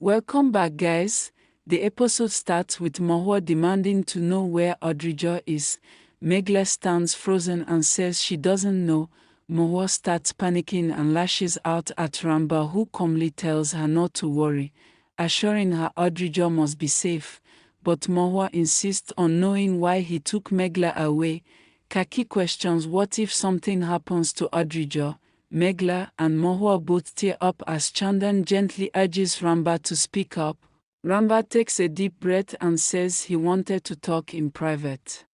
Welcome back, guys. The episode starts with Mahua demanding to know where Adhirja is. Megla stands frozen and says she doesn't know. Mahua starts panicking and lashes out at Ranbir, who calmly tells her not to worry, assuring her Adhirja must be safe. But Mahua insists on knowing why he took Megla away. Kaki questions what if something happens to Adhirja. Megla and Mahua both tear up as Chandan gently urges Ranbir to speak up. Ranbir takes a deep breath and says he wanted to talk in private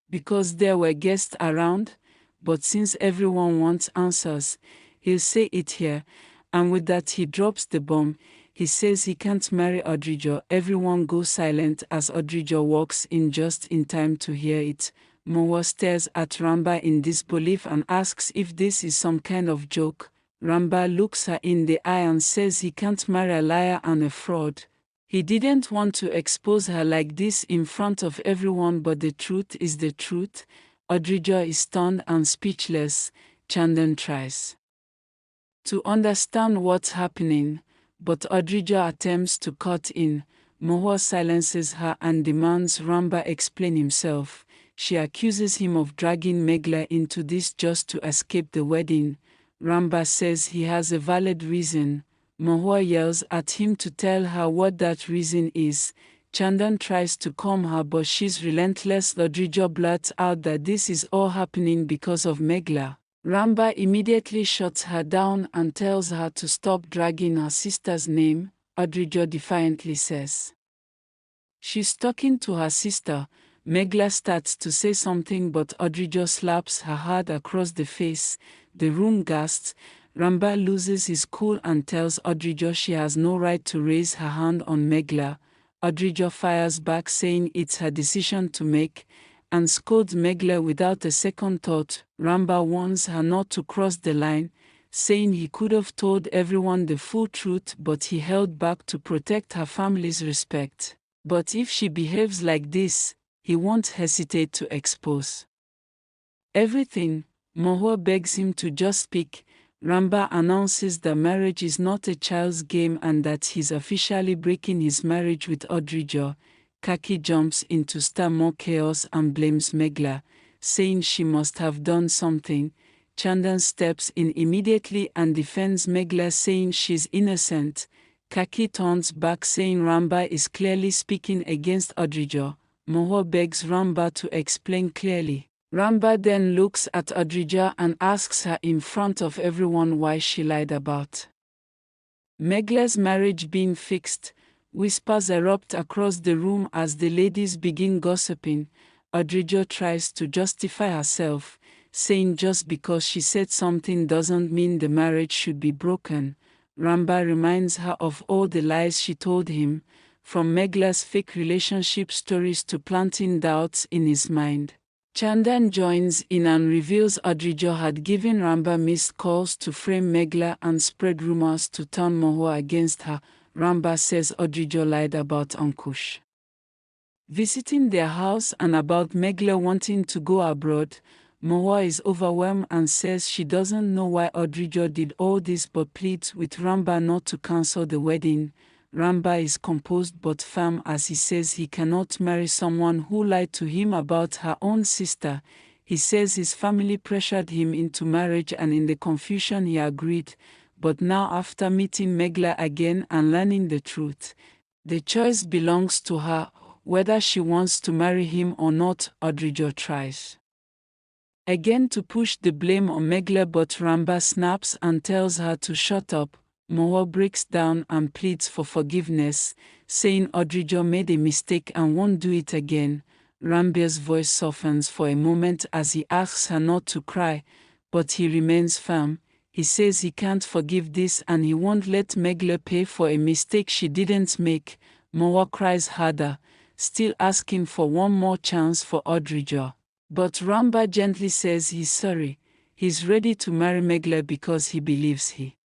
because there were guests around, but since everyone wants answers, he'll say it here, and with that he drops the bomb. He says he can't marry Adhirja. Everyone goes silent as Adhirja walks in just in time to hear it. Mahua stares at Ranbir in disbelief and asks if this is some kind of joke. Ranbir looks her in the eye and says he can't marry a liar and a fraud. He didn't want to expose her like this in front of everyone, but the truth is the truth. Adhirja is stunned and speechless. Chandan tries to understand what's happening, but Adhirja attempts to cut in. Mahua silences her and demands Ranbir explain himself. She accuses him of dragging Megla into this just to escape the wedding. Ranbir says he has a valid reason. Mahua yells at him to tell her what that reason is. Chandan tries to calm her, but she's relentless. Adhirja blurts out that this is all happening because of Megla. Ranbir immediately shuts her down and tells her to stop dragging her sister's name. Adhirja defiantly says she's talking to her sister. Megla starts to say something, but Adhirja slaps her hard across the face. The room gasps. Ranbir loses his cool and tells Adhirja she has no right to raise her hand on Megla. Adhirja fires back, saying it's her decision to make, and scolds Megla without a second thought. Ranbir warns her not to cross the line, saying he could have told everyone the full truth, but he held back to protect her family's respect. But if she behaves like this, he won't hesitate to expose everything. Mahua begs him to just speak. Ranbir announces that marriage is not a child's game and that he's officially breaking his marriage with Adhirja. Kaki jumps in to stir more chaos and blames Megla, saying she must have done something. Chandan steps in immediately and defends Megla, saying she's innocent. Kaki turns back, saying Ranbir is clearly speaking against Adhirja. Mahua begs Ranbir to explain clearly. Ranbir then looks at Adhirja and asks her in front of everyone why she lied about Megla's marriage being fixed. Whispers erupt across the room as the ladies begin gossiping. Adhirja tries to justify herself, saying just because she said something doesn't mean the marriage should be broken. Ranbir reminds her of all the lies she told him, from Megla's fake relationship stories to planting doubts in his mind. Chandan joins in and reveals Adhirja had given Ranbir missed calls to frame Megla and spread rumors to turn Mahua against her. Ranbir says Adhirja lied about Ankush visiting their house and about Megla wanting to go abroad. Mahua is overwhelmed and says she doesn't know why Adhirja did all this, but pleads with Ranbir not to cancel the wedding. Ranbir is composed but firm as he says he cannot marry someone who lied to him about her own sister. He says his family pressured him into marriage and in the confusion he agreed, but now after meeting Megla again and learning the truth, the choice belongs to her, whether she wants to marry him or not. Adhirja tries again to push the blame on Megla, but Ranbir snaps and tells her to shut up. Mahua breaks down and pleads for forgiveness, saying Adhirja made a mistake and won't do it again. Ranbir's voice softens for a moment as he asks her not to cry, but he remains firm. He says he can't forgive this and he won't let Megla pay for a mistake she didn't make. Mahua cries harder, still asking for one more chance for Adhirja. But Ranbir gently says he's sorry. He's ready to marry Megla because he believes he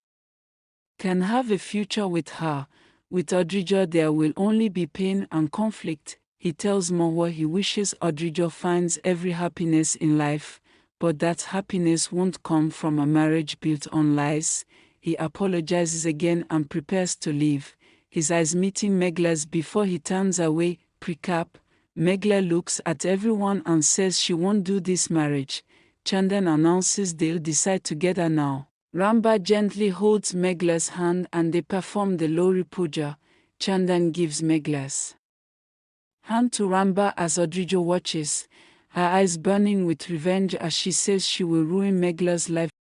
can have a future with her. With Adhirja there will only be pain and conflict. He tells Mahua he wishes Adhirja finds every happiness in life, but that happiness won't come from a marriage built on lies. He apologizes again and prepares to leave. his eyes meeting Meghla's before he turns away. Precap. Meghla looks at everyone and says she won't do this marriage. Chandan announces they'll decide together now. Ranbir gently holds Meghla's hand and they perform the Lori Puja. Chandan gives Meghla's hand to Ranbir as Adhirja watches, her eyes burning with revenge as she says she will ruin Meghla's life.